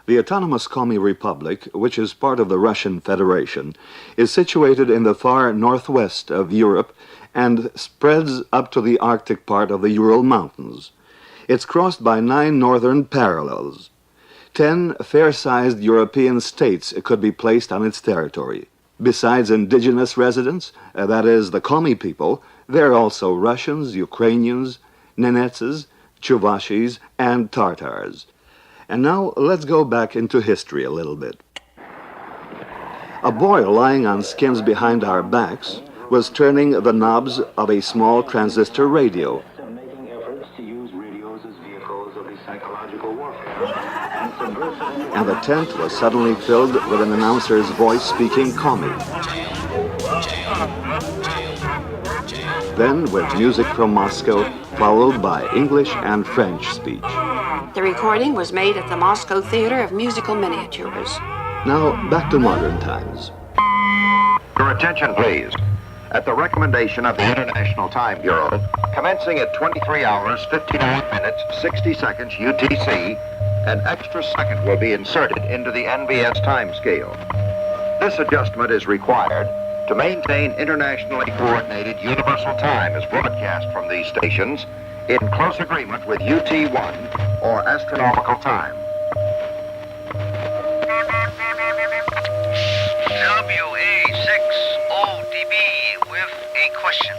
The autonomous Komi Republic, which is part of the Russian Federation, is situated in the far northwest of Europe and spreads up to the Arctic part of the Ural Mountains. It's crossed by 9 northern parallels. 10 fair-sized European states could be placed on its territory. Besides indigenous residents, that is, the Komi people, there are also Russians, Ukrainians, Nenetses, Chuvashis, and Tartars. And now let's go back into history a little bit. A boy lying on skins behind our backs was turning the knobs of a small transistor radio. Making efforts to use radios as vehicles of the psychological warfare. And the tent was suddenly filled with an announcer's voice speaking Komi. Then with music from Moscow, followed by English and French speech. The recording was made at the Moscow Theater of Musical Miniatures. Now, back to modern times. Your attention, please. At the recommendation of the International Time Bureau, commencing at 23 hours, 59 minutes, 60 seconds UTC, an extra second will be inserted into the NBS time scale. This adjustment is required to maintain internationally coordinated universal time as broadcast from these stations in close agreement with UT1 or astronomical time. WA6ODB with a question.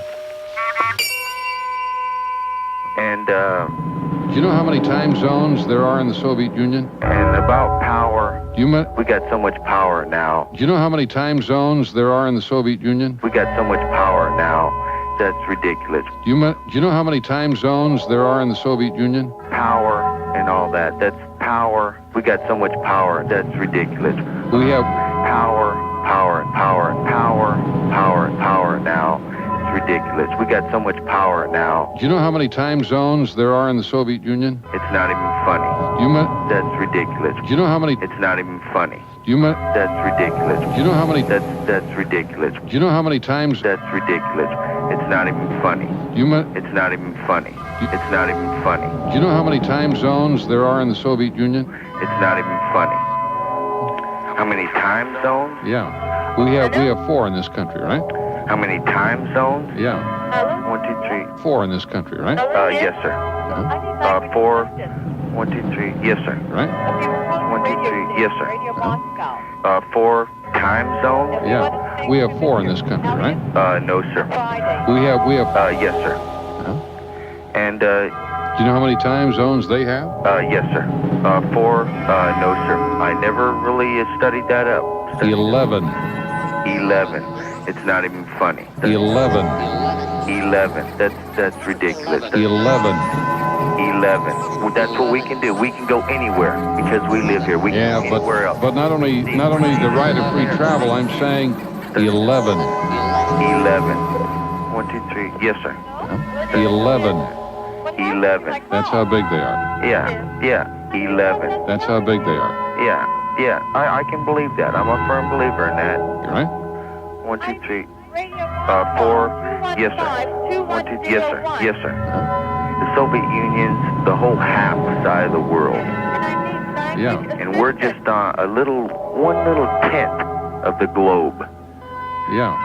And, Do you know how many time zones there are in the Soviet Union? and about power, Do you, we got so much power now. do you know how many time zones there are in the Soviet Union? We got so much power now. That's ridiculous. Do you know how many time zones there are in the Soviet Union? Power and all that. That's power. We got so much power. That's ridiculous. We have Power, power, and power, and power, power, and power now. It's ridiculous. We got so much power now. Do you know how many time zones there are in the Soviet Union? It's not even funny. Do you, That's ridiculous. do you know how many? It's not even funny. Do you, That's ridiculous. do you know how many? That's ridiculous. Do you know how many times? That's ridiculous. It's not even funny. Do you, It's not even funny. It's not even funny. do you know how many time zones there are in the Soviet Union? It's not even funny. How many time zones? Yeah, we have 4 in this country, right? How many time zones? Yeah, 1, 2, 3. 4 in this country, right? Yes, sir. 4. 1, 2, 3. Yes, sir. Right? 1, 2, 3. Yes, sir. 4 time zones? Yeah, we have 4 in this country, right? No, sir. We have. Yes, sir. And Do you know how many time zones they have? yes, sir. 4. No, sir. I never really studied that up. 11. 11. It's not even funny. 11. 11. That's ridiculous. 11. 11. Well, that's what we can do. We can go anywhere because we live here. We can Yeah, go anywhere else. but not only the right of free travel. I'm saying 11. 11. 1, 2, 3. Yes, sir. 11. 11. That's how big they are. Yeah. 11. That's how big they are. Yeah. I can believe that. I'm a firm believer in that. Right? 1, 2, 3. 4. Yes, sir. 1, 2. Yes, sir. Yes, sir. The Soviet Union's the whole half side of the world, Yeah. and we're just on one little tenth of the globe. Yeah.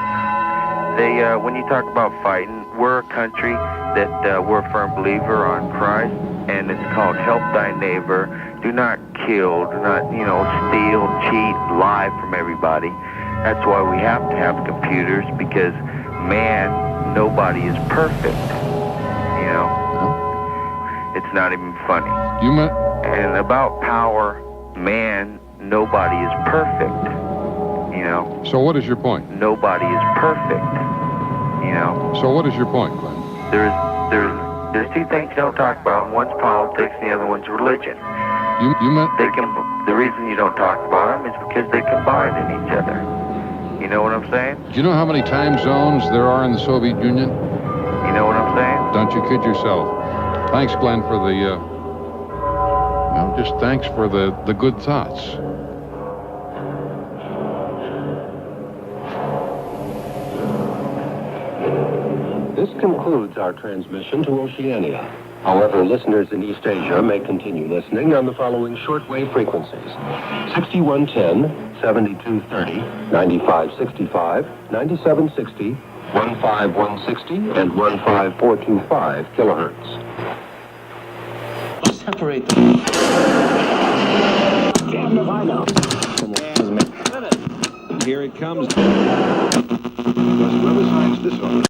They, when you talk about fighting, we're a country that we're a firm believer on Christ, and it's called help thy neighbor. Do not kill, do not, steal, cheat, lie from everybody. That's why we have to have computers, because nobody is perfect, It's not even funny. And about power, nobody is perfect, So what is your point? Nobody is perfect, So what is your point, Glenn? There's 2 things you don't talk about. One's politics, and the other one's religion. You meant The reason you don't talk about them is because they combine in each other. You know what I'm saying? Do you know how many time zones there are in the Soviet Union? You know what I'm saying? Don't you kid yourself. Thanks, Glenn, for the just thanks for the good thoughts. This concludes our transmission to Oceania. However, listeners in East Asia may continue listening on the following shortwave frequencies: 6110, 7230, 9565, 9760, 15160, and 15425 kilohertz. Separate them. Here it comes. Whoever signs this one.